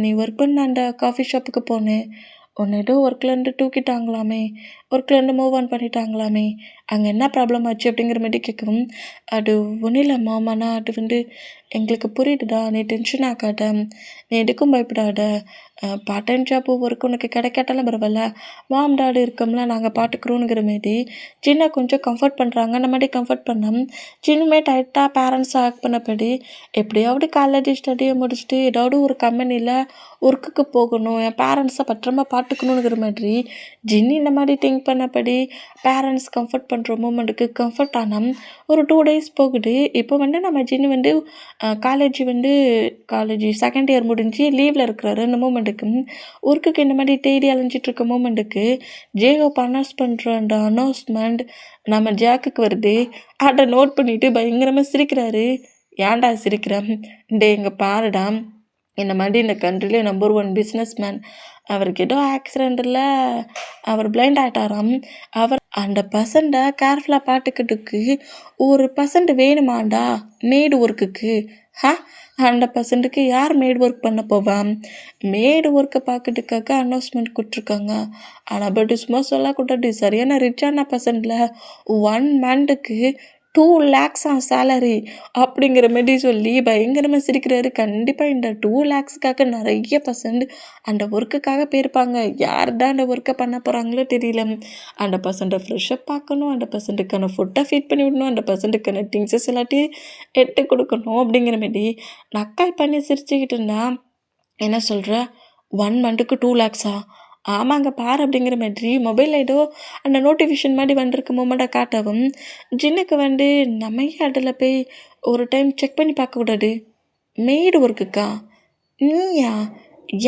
நீ ஒர்க் பண்ண அந்த காஃபி ஷாப்புக்கு போனேன், உன்னை ஏதோ ஒர்க்லேருந்து தூக்கிட்டாங்களாமே, ஒர்க்லேருந்து மூவ் ஆன் பண்ணிட்டாங்களாமே, அங்கே என்ன ப்ராப்ளம் ஆச்சு அப்படிங்கிற மாதிரி கேட்கவும், அது ஒன்றும் இல்லை மாமாண்ணா, அது எங்களுக்கு புரியுதுடா, நீ டென்ஷன் ஆகாத, நீ எதுக்கும் பயப்படாத, பார்ட் டைம் ஜாப் ஒர்க் உனக்கு கிடைக்காட்டாலும் பரவாயில்ல, மாம் டாடு இருக்கோம்ல நாங்கள் பார்த்துக்குறோங்கிற மாரி சின்ன கொஞ்சம் கம்ஃபர்ட் பண்ணுறாங்க. அந்த மாதிரி கம்ஃபர்ட் பண்ணோம். சின்னமே டைட்டாக பேரண்ட்ஸ் ஆக்ட் பண்ணபடி எப்படியாவது காலேஜ் ஸ்டடியை முடிச்சுட்டு ஏதாவது ஒரு கம்பெனியில் ஒர்க்குக்கு போகணும், என் பேரண்ட்ஸை பத்திரமா பார்த்துக்கணுங்கிற மாதிரி ஜின்னி இந்த மாதிரி திங்க் பண்ணபடி பேரண்ட்ஸ் கம்ஃபர்ட் பண்ணுற மூமெண்ட்டுக்கு கம்ஃபர்ட் ஆனால் ஒரு 2 days போகுது. இப்போ நம்ம ஜின்னு காலேஜ் செகண்ட் இயர் முடிஞ்சு லீவில் இருக்கிறாரு. அந்த மூமெண்ட்டுக்கு ஒர்க்குக்கு இந்த மாதிரி தேடி அலைஞ்சிட்டு இருக்க மூமெண்ட்டுக்கு ஜேகப் அனௌன்ஸ் பண்ணுற அந்த அனௌன்ஸ்மெண்ட் நம்ம ஜாக்குக்கு வருது. அதை நோட் பண்ணிவிட்டு பயங்கரமாக சிரிக்கிறாரு. ஏன்டா சிரிக்கிறேன், டே இங்கே பாருடா, இந்த மாதிரி இந்த கண்ட்ரிலே நம்பர் 1 பிஸ்னஸ் மேன், அவருக்கு ஏதோ ஆக்சிடெண்ட்டில் அவர் பிளைண்ட் ஆகிட்டாராம், அவர் அந்த பர்சண்ட்டை கேர்ஃபுல்லாக பார்த்துக்கிட்டுக்கு ஒரு பர்சன்ட் வேணுமாண்டா மேடு ஒர்க்குக்கு, அந்த பர்சன்ட்டுக்கு யார் மேடு ஒர்க் பண்ண போவான், மேடு ஒர்க்கை பார்க்கறதுக்காக அனௌன்ஸ்மெண்ட் கொடுத்துருக்காங்க, ஆனால் பட் சும்மா சொல்லக்கூடாது, சரியான ரிச்சான பர்சன்ட்டில் 1 monthக்கு 2 lakhs சேலரி அப்படிங்கிற மாரி சொல்லி பயங்கரமாக சிரிக்கிறாரு. கண்டிப்பாக இந்த 2 lakhsக்காக நிறைய பர்சன்ட் அந்த ஒர்க்குக்காக போயிருப்பாங்க. யார்தான் அந்த ஒர்க்கை பண்ண போகிறாங்களோ தெரியல. அந்த பர்சன்ட்டை ஃப்ரெஷ்ஷப் பார்க்கணும், அந்த பர்சன்ட்டுக்கான ஃபுட்டை ஃபீட் பண்ணி விடணும், அந்த பர்சன்ட்டுக்கான திங்ஸஸ் எல்லாத்தையும் எடுத்து கொடுக்கணும் அப்படிங்கிற மாரி நக்கல் பண்ணி சிரிச்சுக்கிட்டு இருந்தா, என்ன சொல்கிற 1 மந்த்துக்கு 2 lakhs ஆமாங்க பாரு அப்படிங்கிற மாதிரி மொபைலில் ஏதோ அந்த நோட்டிஃபிகேஷன் மாதிரி வந்துருக்கு மூமெண்ட்டை காட்டவும் ஜின்னுக்கு நம்ம ஏன் அதில் போய் ஒரு டைம் செக் பண்ணி பார்க்கக்கூடாது. மெய்டு ஒர்க்குக்கா நீயா?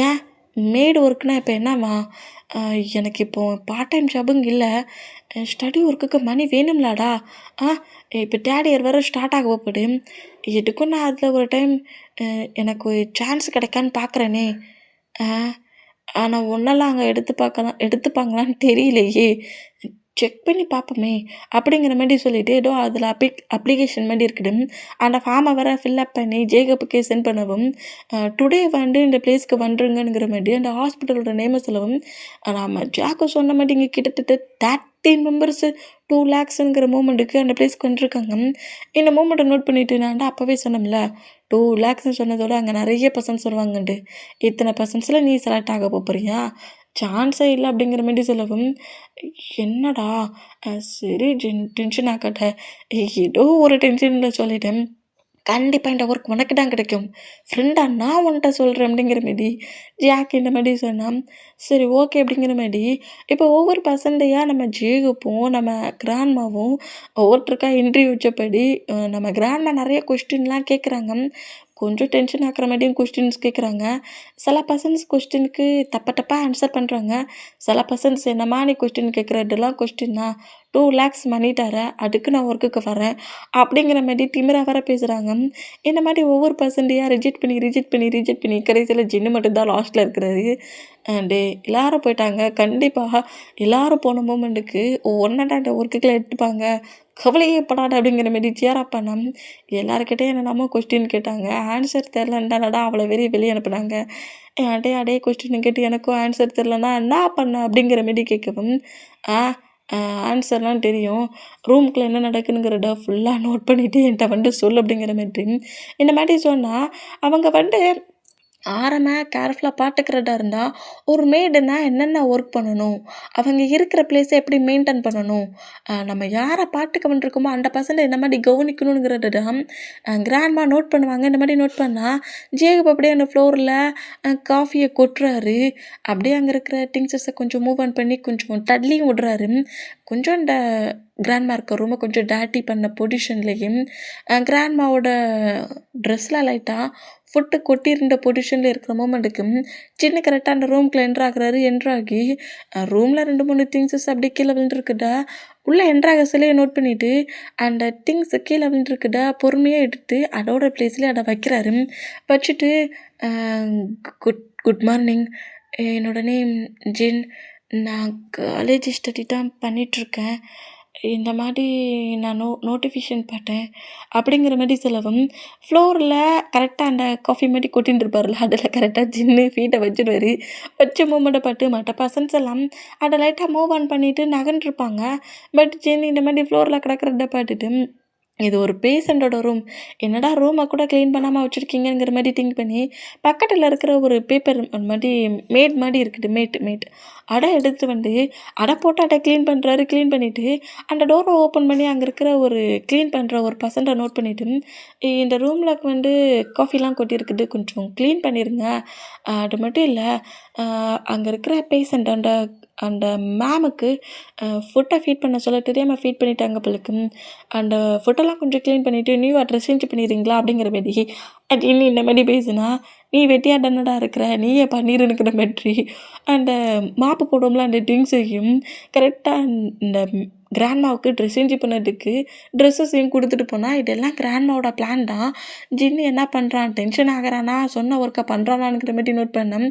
ஏன் மெய்டு ஒர்க்குனா இப்போ என்னவா? எனக்கு இப்போது பார்ட் டைம் ஜாபுங்க இல்லை, ஸ்டடி ஒர்க்குக்கு மணி வேணும்லாடா. இப்போ தேர்ட் இயர் வர ஸ்டார்ட் ஆக போகுது. எதுக்கும் நான் அதில் ஒரு டைம் எனக்கு ஒரு சான்ஸ் கிடைக்கான்னு பார்க்குறேனே. ஆனால் ஒன்றெல்லாம் அங்கே எடுத்துப்பாங்களான்னு தெரியலையே, செக் பண்ணி பார்ப்போமே அப்படிங்கிற மாதிரி சொல்லிவிட்டு ஏதோ அதில் அப்ளிகேஷன் மாதிரி இருக்குது. அந்த ஃபார்மை வேறு ஃபில்லப் பண்ணி ஜேகப்புக்கே சென்ட் பண்ணவும் டுடே இந்த பிளேஸ்க்கு வந்துருங்கிற மாதிரி அந்த ஹாஸ்பிட்டலோட நேமை சொல்லவும் நம்ம ஜாக்கு சொன்ன மாதிரி இங்கே கிட்டத்தட்ட 13 மெம்பர்ஸு 2 lakhsங்கிற மூமெண்ட்டுக்கு அந்த பிளேஸ்க்கு வந்துருக்காங்க. இந்த மூமெண்ட்டை நோட் பண்ணிவிட்டு நான் அப்போவே சொன்னோம்ல 2 lakhsன்னு சொன்னதோட அங்கே நிறைய பர்சன்ட் சொல்லுவாங்கன்ட்டு. இத்தனை பர்சன்ட்ஸில் நீ செலக்ட் ஆக போறியா? சான்ஸே இல்லை அப்படிங்கிற மாதிரி சொல்லவும் என்னடா சரி டென்ஷன் ஆக்கட்ட ஏதோ ஒரு டென்ஷனில் சொல்லிட்டேன். கண்டிப்பாக இந்த ஒர்க் உனக்கு தான் கிடைக்கும், ஃப்ரெண்டாக நான் உன்கிட்ட சொல்கிறேன் அப்படிங்கிற மாரி ஜாக் இந்த மாதிரி சொன்னான். சரி ஓகே அப்படிங்கிற மாதிரி இப்போ ஒவ்வொரு பர்சன்டையாக நம்ம ஜேகுப்போம் நம்ம கிராண்ட்மாவும் ஒவ்வொருத்தருக்கா இன்டர்வியூ வச்சபடி நம்ம கிராண்ட்மா நிறைய கொஸ்டின்லாம் கேட்குறாங்க. கொஞ்சம் டென்ஷன் ஆக்குற மாதிரியும் கொஸ்டின்ஸ் கேட்குறாங்க. சில பர்சன்ஸ் கொஸ்டினுக்கு தப்பாக ஆன்சர் பண்ணுறாங்க. சில பர்சன்ஸ் என்னம்மா நீ கொஸ்டின் கேட்குறதெல்லாம் கொஸ்டின்னா 2 lakhs மணி தரேன், அதுக்கு நான் ஒர்க்குக்கு வரேன் அப்படிங்கிற மாதிரி திமிரா வர பேசுகிறாங்க. இந்த மாதிரி ஒவ்வொரு பர்சன்டையாக ரிஜெக்ட் பண்ணி கடைசியில் ஜின்னு மட்டும்தான் லாஸ்ட்டில் இருக்கிறாரு. டே எல்லோரும் போயிட்டாங்க. கண்டிப்பாக எல்லோரும் போன மூமெண்ட்டுக்கு ஒன்றா ஒர்க்குக்கெலாம் எடுத்துப்பாங்க, கவலையே படாத அப்படிங்கிற மாரி சேரப் பண்ணோம். எல்லாருக்கிட்டே என்னெல்லாமோ கொஸ்டின் கேட்டாங்க. ஆன்சர் தெரிலன்ட்டானடா அவ்வளோ வெளியே அனுப்புனாங்க. அதே கொஸ்டின் கேட்டு எனக்கும் ஆன்சர் தெரிலனா என்ன பண்ண அப்படிங்கிற மாரி கேட்கவும் ஆன்சர்லாம் தெரியும், ரூமுக்குள்ளே என்ன நடக்குதுங்கிறத ஃபுல்லாக நோட் பண்ணிவிட்டு என்கிட்ட சொல்லு அப்படிங்கிற மாதிரி இந்த மாதிரி சொன்னால் அவங்க கேர்ஃபுல்லாக பார்த்துக்கிறதா இருந்தால் ஒரு மெய்டுனா என்னென்ன ஒர்க் பண்ணணும், அவங்க இருக்கிற பிளேஸை எப்படி மெயின்டைன் பண்ணணும், நம்ம யாரை பார்த்துக்க வந்துருக்கோமோ அந்த பர்சனை இந்த மாதிரி கவனிக்கணுங்கிறத தான் கிராண்ட்மா நோட் பண்ணுவாங்க. இந்த மாதிரி நோட் பண்ணால் ஜேகப் அப்படியே அந்த ஃப்ளோரில் காஃபியை கொட்டுறாரு. அப்படியே அங்கே இருக்கிற திங்ஸஸை கொஞ்சம் மூவ் ஆன் பண்ணி கொஞ்சம் தள்ளியும் விடுறாரு. கொஞ்சம் இந்த கிராண்ட்மா இருக்க ரூமை கொஞ்சம் டேட்டி பண்ண பொசிஷன்லேயும் கிராண்ட்மாவோட ட்ரெஸ்ஸில் லைட்டாக ஃபுட்டு கொட்டியிருந்த பொசிஷனில் இருக்கிற மூமெண்ட்டுக்கு சின்ன கரெக்டாக அந்த ரூம்குள்ளே என்ட்ராகி ரூமில் 2-3 திங்ஸஸ் அப்படியே கீழே விழுந்துருக்குடா. உள்ளே என்ட்ராக சொல்லியை நோட் பண்ணிவிட்டு அந்த திங்ஸ் கீழே விழுந்துருக்குடா பொறுமையாக எடுத்து அதோட பிளேஸ்லேயே அதை வைக்கிறாரு. வச்சுட்டு குட் மார்னிங், என்னோட நேம் ஜின், நான் காலேஜ் ஸ்டடி தான் பண்ணிகிட்ருக்கேன், இந்த மாதிரி நான் நோட்டிஃபிகேஷன் பார்த்தேன் அப்படிங்கிற மாதிரி சொல்லவும் ஃப்ளோரில் கரெக்டாக அந்த காஃபி மாதிரி கொட்டின்னு இருப்பார்ல அதில் கரெக்டாக ஜின்னு ஃபீட்டை வச்சுடுவார். வச்ச மூமெண்ட்டை பார்த்து மற்ற பர்சன்ஸ் எல்லாம் அதை லைட்டாக மூவ் ஆன் பண்ணிவிட்டு நகன்ட்ருப்பாங்க. பட் ஜின் இந்த மாதிரி ஃப்ளோரில் கிடக்கிறத பார்த்துட்டு இது ஒரு பேஷண்ட்டோட ரூம், என்னடா ரூமை கூட க்ளீன் பண்ணாமல் வச்சுருக்கீங்கிற மாதிரி திங்க் பண்ணி பக்கத்தில் இருக்கிற ஒரு பேப்பர் மாதிரி மேட் மாதிரி இருக்குது, மேட் அடை எடுத்துகிட்டு அடை போட்டு அடை க்ளீன் பண்ணுறாரு. க்ளீன் பண்ணிவிட்டு அந்த டோரை ஓப்பன் பண்ணி அங்கே இருக்கிற ஒரு க்ளீன் பண்ணுற ஒரு பர்சன்ட்டை நோட் பண்ணிவிட்டு இந்த ரூமில் காஃபிலாம் கொட்டியிருக்குது, கொஞ்சம் க்ளீன் பண்ணிடுங்க. அது மட்டும் இல்லை அங்கே இருக்கிற பேஷண்ட் அந்த மேமுக்கு ஃபுட்டை ஃபீட் பண்ண சொல்ல தெரியாமல் ஃபீட் பண்ணிட்டாங்க போலுக்கு. அந்த ஃபுட்டெல்லாம் கொஞ்சம் க்ளீன் பண்ணிவிட்டு நியூவாக ட்ரெஸ் சேஞ்ச் பண்ணிடுறீங்களா அப்படிங்கிற மாதிரி அது இன்னும் இந்த மாதிரி பேசுனா நீ வெட்டியாக டன்னடா இருக்கிற நீயே பண்ணிருக்கிற மாதிரி அந்த மாப்பு போடுவோம்ல அந்த ட்ரிங்க்ஸையும் கரெக்டாக இந்த கிராண்ட்மாவுக்கு ட்ரெஸ் சேஞ்ச் பண்ணதுக்கு ட்ரெஸ்ஸஸையும் கொடுத்துட்டு போனால் இதெல்லாம் கிராண்ட்மாவோட பிளான் தான். ஜின்னு என்ன பண்ணுறான், டென்ஷன் ஆகிறானா, சொன்ன ஒர்க்கை பண்ணுறானாங்கிற மாதிரி நோட் பண்ணேன்.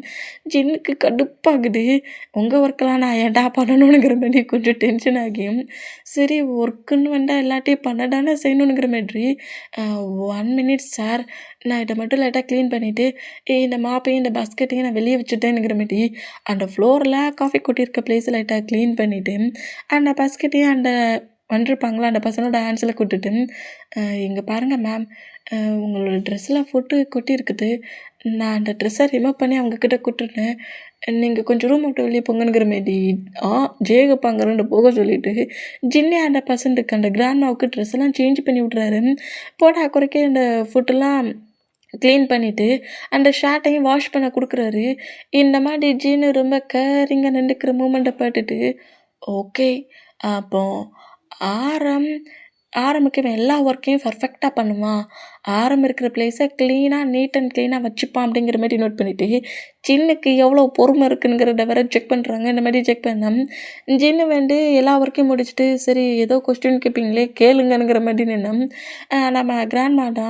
ஜின்னுக்கு கடுப்பாகுது, உங்கள் ஒர்க்கெலாம் நான் ஏன்டா பண்ணணுங்கிற மாதிரி கொஞ்சம் டென்ஷன் ஆகியும் சரி ஒர்க்குன்னு எல்லாத்தையும் பண்ணதானே செய்யணுங்கிற மாதிரி 1 minute சார், நான் இதை மட்டும் லைட்டாக க்ளீன் பண்ணிவிட்டு இந்த மாப்பையும் இந்த பஸ்கெட்டையும் நான் வெளியே வச்சுட்டேனுங்கிற மாதிரி அந்த ஃப்ளோரில் காஃபி கொட்டியிருக்க பிளேஸை லைட்டாக க்ளீன் பண்ணிவிட்டு அந்த பஸ்கெட்டையும் அந்த வந்துருப்பாங்களா அந்த பர்சனோட ஹேண்ட்ஸில் கூப்பிட்டுட்டு, இங்கே பாருங்கள் மேம், உங்களோட ட்ரெஸ்ஸில் ஃபுட்டு கொட்டியிருக்குது. நான் அந்த ட்ரெஸ்ஸை ரிமூவ் பண்ணி அவங்கக்கிட்ட கொடுத்துட்டேன். நீங்கள் கொஞ்சம் ரூம் விட்டு வெளியே போங்கங்கிற மாரி ஜேகப்பா அங்கே போக சொல்லிவிட்டு ஜின்னே அந்த பர்சன்ட்டுக்கு அந்த கிராண்ட்மாவுக்கு ட்ரெஸ் எல்லாம் சேஞ்ச் பண்ணி விட்றாரு. போடா குறைக்க அந்த ஃபுட்டெல்லாம் க்ளீன் பண்ணிவிட்டு அந்த ஷர்ட்டையும் வாஷ் பண்ண கொடுக்குறாரு. இந்த மாதிரி ஜீனு ரொம்ப கேரிங்காக நின்றுக்கிற மூமெண்ட்டை பார்த்துட்டு, ஓகே அப்போ ஆரம்புக்கு இவன் எல்லா ஒர்க்கையும் பர்ஃபெக்டாக பண்ணுவான், இருக்கிற பிளேஸை நீட் அண்ட் க்ளீனாக வச்சுப்பான் அப்படிங்கிற மாதிரி நோட் பண்ணிவிட்டு ஜின்னுக்கு எவ்வளோ பொறுமை இருக்குங்கிறத வேற செக் பண்ணுறாங்க. இந்த மாதிரி செக் பண்ணோம். ஜின்னு எல்லா ஒர்க்கையும் முடிச்சுட்டு சரி ஏதோ கொஸ்டின் கேட்பீங்களே கேளுங்கங்கிற மாதிரி நின்னோம். நம்ம கிராண்ட்மாடா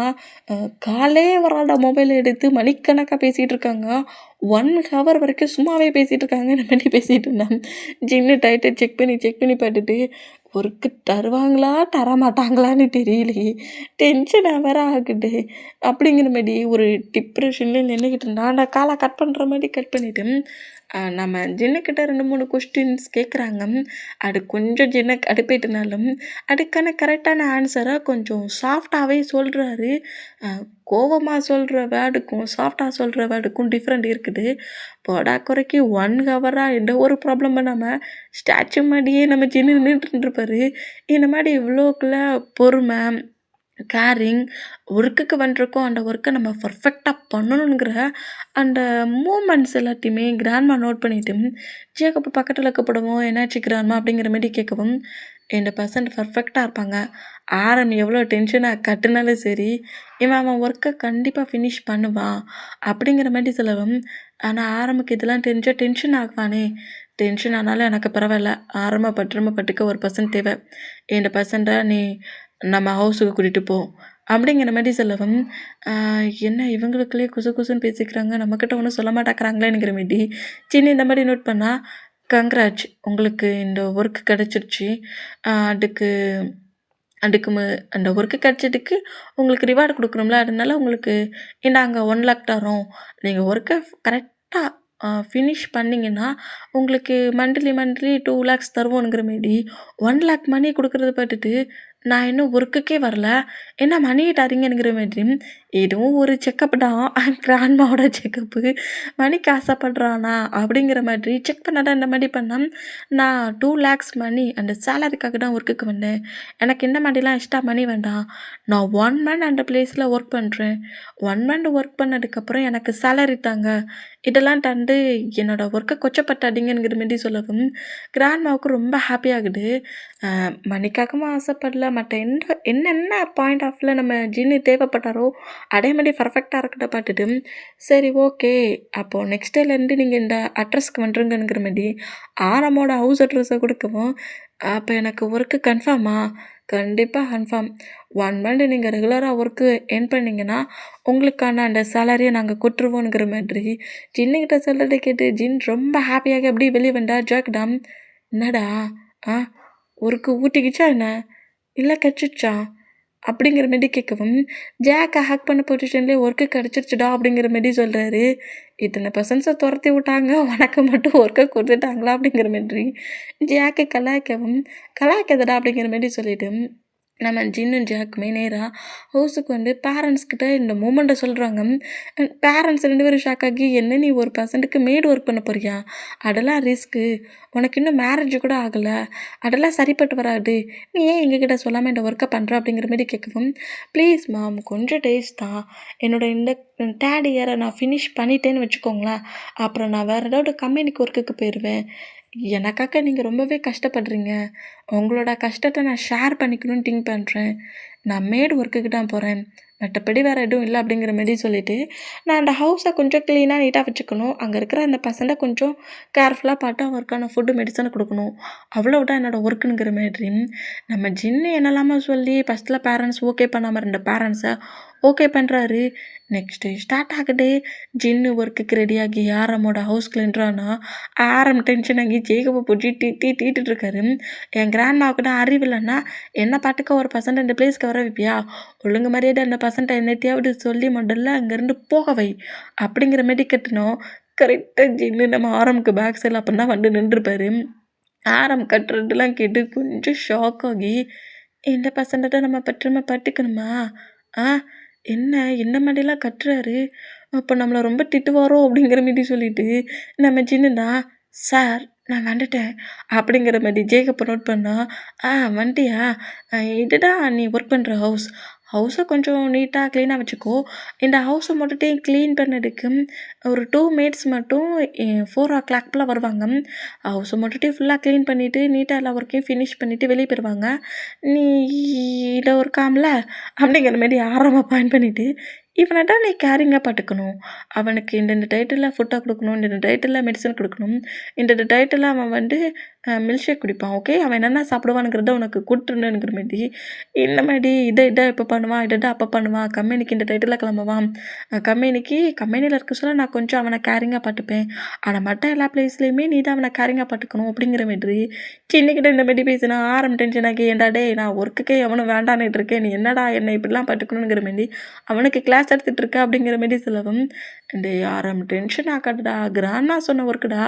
காலே வராத மொபைல் எடுத்து மணிக்கணக்காக பேசிகிட்டு இருக்காங்க. 1 ஹவர் வரைக்கும் சும்மாவே பேசிகிட்டு இருக்காங்க. இந்த மாதிரி பேசிகிட்டு இருந்தேன். ஜின்னு டைட்டை செக் பண்ணி பார்த்துட்டு ஒர்க்கு தருவாங்களா தரமாட்டாங்களான்னு தெரியலையே, டென்ஷனாக வேற ஆகுது அப்படிங்கிற மாதிரி ஒரு டிப்ரெஷன்லேயே நின்றுக்கிட்டு இருந்தான். நான் காலை கட் பண்ணுற மாதிரி கட் பண்ணிவிட்டு நம்ம ஜின்னுக்கிட்ட 2-3 கொஸ்டின்ஸ் கேட்குறாங்க. அது கொஞ்சம் ஜின்னுக்கு அடுப்பிட்டுனாலும் அதுக்கான கரெக்டான ஆன்சரை கொஞ்சம் சாஃப்டாகவே சொல்கிறாரு. கோவமாக சொல்கிற வேர்டுக்கும் சாஃப்டாக சொல்கிற வேர்டுக்கும் டிஃப்ரெண்ட் இருக்குது. போடா குறைக்கு 1 ஹவராக எந்த ஒரு ப்ராப்ளம் பண்ணாமல் ஸ்டாச்சு மாதிரியே நம்ம ஜின்னு நின்றுட்டுருப்பாரு. இந்த மாதிரி இவ்வளோக்குள்ள பொறுமை கேரிங் ஒர்க்குக்கு வந்துருக்கோம், அந்த ஒர்க்கை நம்ம பர்ஃபெக்டாக பண்ணணுங்கிற அந்த மூமெண்ட்ஸ் எல்லாத்தையுமே கிராண்ட்மா நோட் பண்ணிவிட்டு ஜேக்கப்பு பக்கத்தில் கூப்பிடவும் என்னாச்சு கிராண்ட்மா அப்படிங்கிற மாதிரி கேட்கவும் இந்த பர்சன்ட் பர்ஃபெக்டாக இருப்பாங்க. எவ்வளோ டென்ஷனாக கட்டுனாலும் சரி அவன் ஒர்க்கை கண்டிப்பாக ஃபினிஷ் பண்ணுவான் அப்படிங்கிற மாதிரி சொல்லவும், ஆனால் ஆரம்புக்கு இதெல்லாம் டென்ஷன் ஆகுவானே, டென்ஷன் ஆனாலும் எனக்கு பரவாயில்ல, பட்டுக்க ஒரு பர்சன்ட் தேவை, இந்த பர்சன்ட்டை நீ நம்ம ஹவுஸுக்கு கூட்டிகிட்டு போ அப்படிங்கிற மாதிரி சொல்லவும், என்ன இவங்களுக்குள்ளேயே குசுன்னு பேசிக்கிறாங்க, நம்மக்கிட்ட ஒன்றும் சொல்ல மாட்டேங்கிறாங்களேங்கிற மாரி சின்ன இந்த மாதிரி நோட் பண்ணால், கங்க்ராட்ஸ் உங்களுக்கு இந்த ஒர்க்கு கிடச்சிருச்சு, அதுக்கு அந்த ஒர்க்கு கிடச்சதுக்கு உங்களுக்கு ரிவார்டு கொடுக்குறோம்ல, அதனால உங்களுக்கு இந்தாங்க 1 lakh தரோம், நீங்கள் ஒர்க்கை கரெக்டாக ஃபினிஷ் பண்ணிங்கன்னா உங்களுக்கு மந்த்லி 2 lakhs தருவோங்கிற மாரி 1 lakh மணி கொடுக்குறத பார்த்துட்டு நான் இன்னும் ஒர்க்குக்கே வரல, என்ன மணி தரீங்கங்கிற மாதிரி இதுவும் ஒரு செக்கப் தான், கிராண்ட்மாவோட செக்கப்பு, மணிக்கு ஆசைப்படுறானா அப்படிங்கிற மாதிரி செக் பண்ணாதான் இந்த மாதிரி பண்ணேன். நான் 2 lakhs மணி அந்த சேலரிக்காக தான் ஒர்க்குக்கு வந்தேன், எனக்கு இந்த மாதிரிலாம் எக்ஸ்ட்ரா மணி வேண்டாம், நான் 1 month அந்த பிளேஸில் ஒர்க் பண்ணுறேன், 1 month ஒர்க் பண்ணதுக்கப்புறம் எனக்கு சேலரி தாங்க, இதெல்லாம் தந்து என்னோடய ஒர்க்கை கொச்சப்பட்டாதீங்கிற மாரி சொல்லவும் கிராண்ட்மாவுக்கு ரொம்ப ஹாப்பியாகுது. மணிக்காகவும் ஆசைப்படல, மற்ற என்னென்ன பாயிண்ட் ஆஃப்ல நம்ம ஜின்னு தேவைப்பட்டாரோ அதே மாதிரி பர்ஃபெக்டாக இருக்கிறத பார்த்துட்டு சரி ஓகே, அப்போது நெக்ஸ்ட் டேலேருந்து நீங்கள் இந்த அட்ரஸ்க்கு வந்துருங்கிற மாதிரி ஆரமோட ஹவுஸ் அட்ரஸை கொடுக்கவும், அப்போ எனக்கு ஒர்க்கு கன்ஃபார்மா, கண்டிப்பாக கன்ஃபார்ம், 1 month நீங்கள் ரெகுலராக ஒர்க்கு எர்ன் பண்ணிங்கன்னா உங்களுக்கான அந்த சேலரியை நாங்கள் கொடுத்துருவோங்கிற மாதிரி ஜின்னுக்கிட்ட சொல்கிறத கேட்டு ஜின் ரொம்ப ஹாப்பியாக அப்படியே வெளியே வந்தா. ஜாக்டாம் என்னடா ஒர்க்கு ஊட்டிக்கிச்சா என்ன, இல்லை கிடச்சிச்சா அப்படிங்கிற மாரி கேட்கவும், ஜாக்கை ஹேக் பண்ண பொசிஷன்லேயே ஒர்க்கு கிடச்சிருச்சுடா அப்படிங்கிற மாரி சொல்கிறாரு. இத்தனை பர்சன்ஸை துரத்தி விட்டாங்க, உனக்கு மட்டும் ஒர்க்கை கொடுத்துட்டாங்களா அப்படிங்கிற மாதிரி ஜாக்கை கலாய்க்காதடா அப்படிங்கிற மாரி சொல்லிவிட்டு நம்ம ஜின்னு ஜாக்குமே நேராக ஹவுஸுக்கு பேரண்ட்ஸ்கிட்ட இந்த மூமெண்ட்டை சொல்கிறாங்க. பேரண்ட்ஸ் 2 பேரும் ஷாக் ஆகி, என்ன நீ ஒரு பர்சன்ட்டுக்கு மேடு ஒர்க் பண்ண போறியா, அதெல்லாம் ரிஸ்க்கு, உனக்கு இன்னும் மேரேஜ் கூட ஆகலை, அதெல்லாம் சரிப்பட்டு வராது, நீ ஏன் எங்ககிட்ட சொல்லாமல் இந்த ஒர்க்கை பண்ணுற அப்படிங்கிற மாதிரி கேட்கவும், ப்ளீஸ் மேம் கொஞ்சம் டேஸ் தான், இந்த 3rd year நான் ஃபினிஷ் பண்ணிட்டேன்னு வச்சுக்கோங்களேன், அப்புறம் நான் வேறு ஏதாவது கம்பெனிக்கு ஒர்க்குக்கு போயிடுவேன், எனக்காக நீங்கள் ரொம்பவே கஷ்டப்படுறீங்க, உங்களோட கஷ்டத்தை நான் ஷேர் பண்ணிக்கணும்னு திங்க் பண்ணுறேன், நான் மேடு ஒர்க்குக்கு தான் போகிறேன், மற்றபடி வேறு எதுவும் இல்லை அப்படிங்கிற மாரி சொல்லிவிட்டு நான் அந்த ஹவுஸை கொஞ்சம் க்ளீனாக நீட்டாக வச்சுக்கணும், அங்கே இருக்கிற அந்த பசங்களை கொஞ்சம் கேர்ஃபுல்லாக பார்த்து அவருக்கான ஃபுட்டு மெடிசனை கொடுக்கணும், அவ்வளோதான் என்னோடய ஒர்க்குங்கிற மாதிரி நம்ம ஜின்னு என்னெல்லாமல் சொல்லி ஃபஸ்ட்டில் பேரண்ட்ஸ் ஓகே பண்ணாமல் இருந்த பேரண்ட்ஸை ஓகே பண்ணுறாரு. நெக்ஸ்ட்டு ஸ்டார்ட் ஆகுது, ஜின்னு ஒர்க்குக்கு ரெடியாகி ஆரமோட ஹவுஸ்க்கு என்றானா ஆரம் டென்ஷன் ஆகி ஜேகவை பிடிச்சி தீட்டுருக்காரு. என் கிராண்ட்மாவுக்கு தான் அறிவில்லைன்னா என்ன பாட்டுக்க ஒரு பர்சன்ட் இந்த பிளேஸ்க்கு வர வைப்பியா, ஒழுங்கு மாதிரியே அந்த பர்சன்ட்டை என்னத்தையாவது சொல்லி முதல்ல அங்கேருந்து போக வை அப்படிங்கிற மாரி கட்டணும். கரெக்டாக ஜின்னு நம்ம ஆரமுக்கு பேக் சைடில் அப்போ தான் நின்றுருப்பாரு. ஆரம் கட்டுறதுலாம் கேட்டு கொஞ்சம் ஷாக் ஆகி, இந்த பசங்கட்ட நம்ம பத்திரமா பார்த்துக்கணுமா? ஆ என்ன என்ன மாரிலாம் கத்துறாரு? அப்போ நம்மள ரொம்ப திட்டுவாரோ அப்படிங்கிற மாரி சொல்லிட்டு, நம்ம ஜின்னு தான், "சார் நான் வந்துட்டேன்" அப்படிங்கிற மாரி ஜேக்கப்ப நோட் பண்ணா, வந்துட்டியா? இதுதான் நீ ஒர்க் பண்ற ஹவுஸ். ஹவுஸ கொஞ்சம் நீட்டா, கிளீனா வச்சுக்கோ. இந்த ஹவுஸ மட்டும் கிளீன் பண்ணதுக்கு ஒரு 2 மேட்ஸ் மட்டும் 4:00 போல வருவாங்க. ஹவுஸ மட்டும் ஃபுல்லா கிளீன் பண்ணிட்டு, நீட்டா எல்லா ஒர்க்கையும் ஃபினிஷ் பண்ணிட்டு வெளிய போயிருவாங்க. நீ இத இருக்கான்ல அப்படிங்கிற மாரி ஆரமா பாயிண்ட் பண்ணிட்டு, இவன தான் நீ கேரிங்கா பார்த்துக்கணும். அவனுக்கு இந்தந்த டயத்துல ஃபுட்ட குடுக்கணும், இந்தந்த டயத்துல மெடிசன் குடுக்கணும், இந்தந்த டயத்துல அவன் வந்து மில்க் ஷேக் குடிப்பான். ஓகே. அவன் என்னென்ன சாப்பிடுவானுங்கிறத உனக்கு குடுத்துருணுங்கிற மாரி, இந்த மாரி இத இப்ப பண்ணுவான், இத அப்ப பண்ணுவான். கம்பெனிக்கு இந்த டயத்துல கிளம்புவான். கம்பெனில இருக்க சொல்ல நான் கொஞ்சம் அவன கேரிங்கா பார்த்துப்பேன். ஆனா மத்த எல்லா பிளேஸ்லயுமே நீ தான் அவன கேரிங்கா பார்த்துக்கணும் அப்படிங்கிற மாதிரி சின்னிக்கிட்ட இந்த மாரி பேசினா ஆரம் டென்ஷன் ஆகி, "ஏன்டா டேய் நான் ஒர்க்குக்கே எவனும் வேண்டான்னுட்டு இருக்கேன். நீ என்னடா என்ன இப்படிலாம் பார்த்துக்கணுங்கிற மாரி அவனுக்கு கிளாஸ் எடுத்துட்டு இருக்க" அப்படிங்கிற மாரி சொல்லவும், "டேய் ஆரம் டென்ஷன் ஆக்காதடா. கிராண்ட்மா சொன்ன ஒர்க்குடா.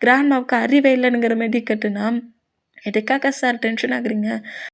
கிராண்ட்மாவுக்கு அறிவே இல்லைங்கிற மாரி கத்துனா, "எதுக்காக சார் டென்ஷன் ஆகுறீங்க?"